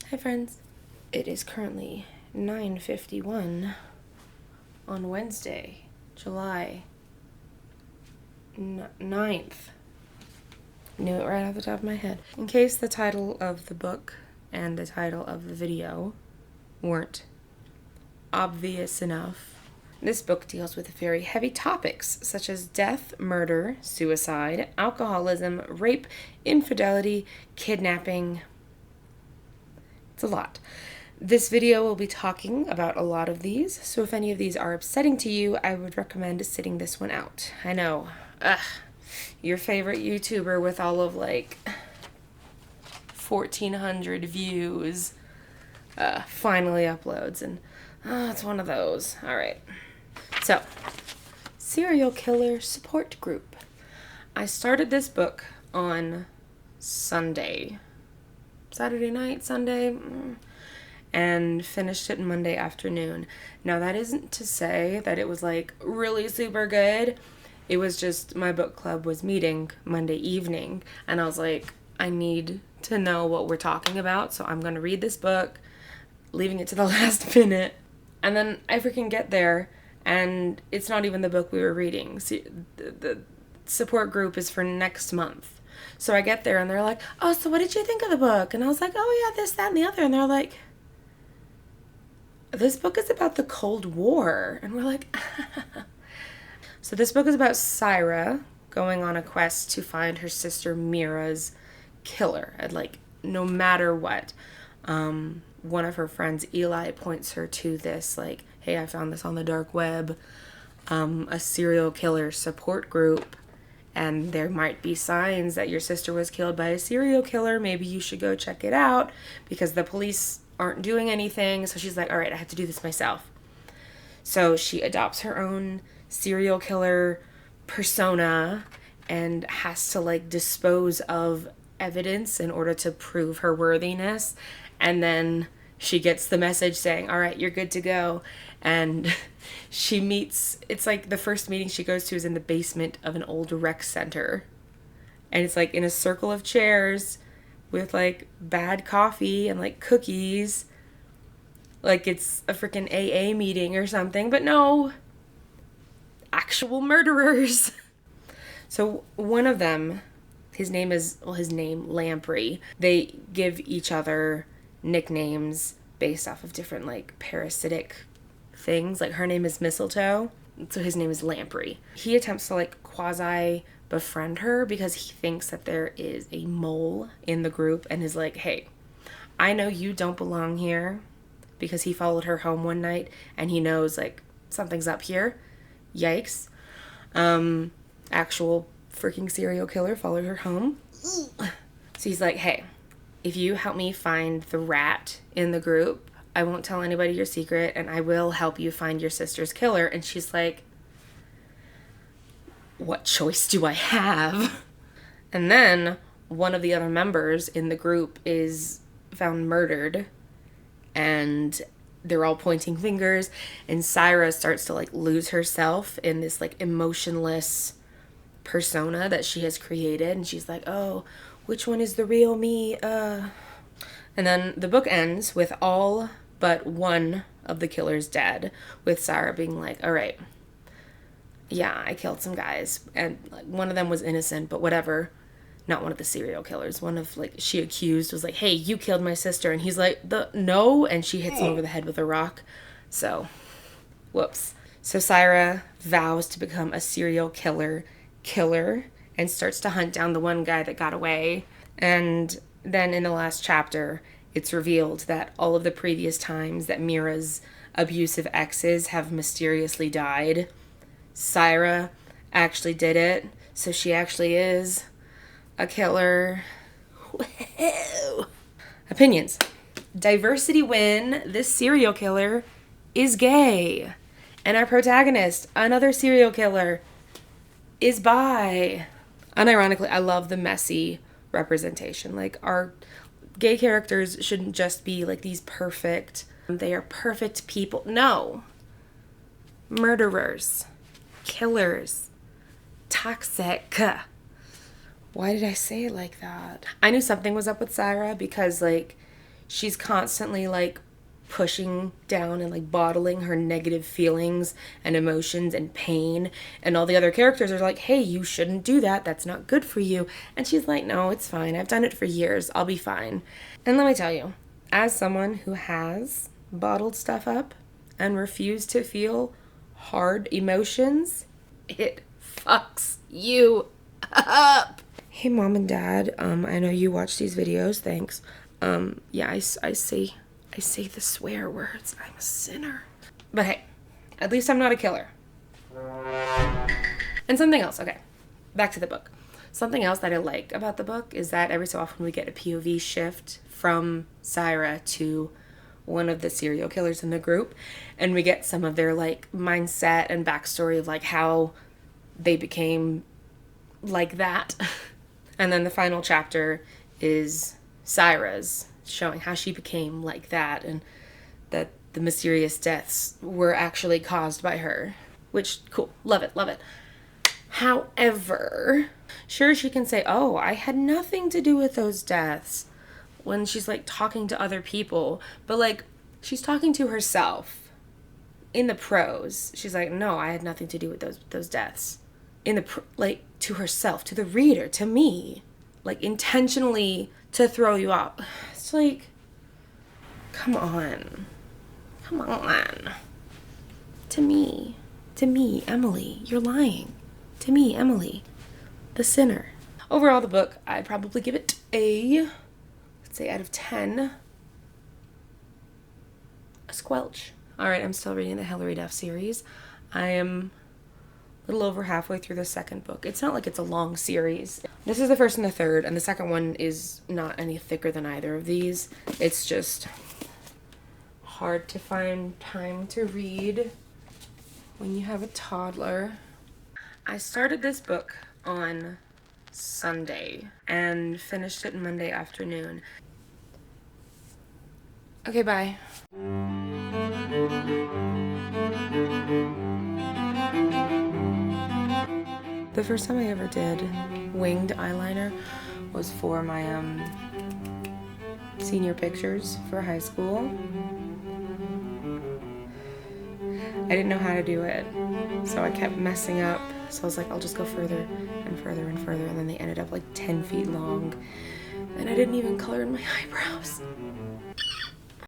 Hi friends. It is currently 9:51 on Wednesday, July 9th. Knew it right off the top of my head. In case the title of the book and the title of the video weren't obvious enough, this book deals with very heavy topics such as death, murder, suicide, alcoholism, rape, infidelity, kidnapping. It's a lot. This video will be talking about a lot of these, so if any of these are upsetting to you, I would recommend sitting this one out. I know, your favorite YouTuber with all of 1,400 views finally uploads, and it's one of those. All right. So, serial killer support group. I started this book on Saturday night, Sunday, and finished it Monday afternoon. Now, that isn't to say that it was really super good. It was just my book club was meeting Monday evening, and I was like, I need to know what we're talking about, so I'm going to read this book, leaving it to the last minute. And then I freaking get there, and it's not even the book we were reading. See, the support group is for next month. So I get there and they're like, oh, so what did you think of the book? And I was like, oh yeah, this, that, and the other. And they're like, this book is about the Cold War. And we're like, so this book is about Syra going on a quest to find her sister Mira's killer. And no matter what, one of her friends, Eli, points her to this, hey, I found this on the dark web, a serial killer support group. And there might be signs that your sister was killed by a serial killer. Maybe you should go check it out because the police aren't doing anything. So she's like, all right, I have to do this myself. So she adopts her own serial killer persona and has to dispose of evidence in order to prove her worthiness. And then she gets the message saying, all right, you're good to go. And she meets, it's the first meeting she goes to is in the basement of an old rec center. And it's in a circle of chairs with bad coffee and cookies. It's a freaking AA meeting or something. But no, actual murderers. So one of them, his name Lamprey. They give each other nicknames based off of different parasitic things. Her name is Mistletoe, so his name is Lamprey. He attempts to quasi befriend her because he thinks that there is a mole in the group and is like, hey, I know you don't belong here, because he followed her home one night and he knows something's up here. Yikes. Actual freaking serial killer followed her home. So he's like, hey, if you help me find the rat in the group, I won't tell anybody your secret, and I will help you find your sister's killer. And she's like, what choice do I have? And then one of the other members in the group is found murdered, and they're all pointing fingers, and Syra starts to lose herself in this emotionless persona that she has created, and she's like, oh, which one is the real me? And then the book ends with all but one of the killers dead, with Syra being like, all right, yeah, I killed some guys, and one of them was innocent, but whatever. Not one of the serial killers. One of she accused was like, hey, you killed my sister, and he's like, no, and she hits him over the head with a rock. So, whoops. So Syra vows to become a serial killer and starts to hunt down the one guy that got away. And then in the last chapter, it's revealed that all of the previous times that Mira's abusive exes have mysteriously died, Syra actually did it. So she actually is a killer. Whoa. Opinions. Diversity win. This serial killer is gay. And our protagonist, another serial killer, is bi. Unironically, I love the messy representation. Our gay characters shouldn't just be these perfect, they are perfect people. No. Murderers. Killers. Toxic. Why did I say it like that? I knew something was up with Syra because she's constantly like pushing down and like bottling her negative feelings and emotions and pain, and all the other characters are like, hey, you shouldn't do that, that's not good for you, and she's like, no, it's fine, I've done it for years, I'll be fine. And let me tell you, as someone who has bottled stuff up and refused to feel hard emotions, it fucks you up. Hey mom and dad, I know you watch these videos, thanks. Yeah, I say the swear words. I'm a sinner. But hey, at least I'm not a killer. And something else, okay, back to the book. Something else that I like about the book is that every so often we get a POV shift from Syra to one of the serial killers in the group, and we get some of their like mindset and backstory of like how they became like that. And then the final chapter is Syra's, showing how she became like that, and that the mysterious deaths were actually caused by her. Which, cool, love it, love it. However, sure, she can say, oh, I had nothing to do with those deaths, when she's like talking to other people, but like she's talking to herself. In the prose, she's like, no, I had nothing to do with those deaths. In the like to herself, to the reader, to me, like intentionally to throw you off. It's like, come on. To me, Emily, you're lying. To me, Emily, the sinner. Overall, the book, I'd probably give it a, let's say out of 10, a squelch. All right, I'm still reading the Hilary Duff series. I am a little over halfway through the second book. It's not like it's a long series. This is the first and the third, and the second one is not any thicker than either of these. It's just hard to find time to read when you have a toddler. I started this book on Sunday and finished it Monday afternoon. Okay, bye. The first time I ever did winged eyeliner was for my senior pictures for high school. I didn't know how to do it, so I kept messing up. So I was like, I'll just go further and further and further, and then they ended up like 10 feet long, and I didn't even color in my eyebrows.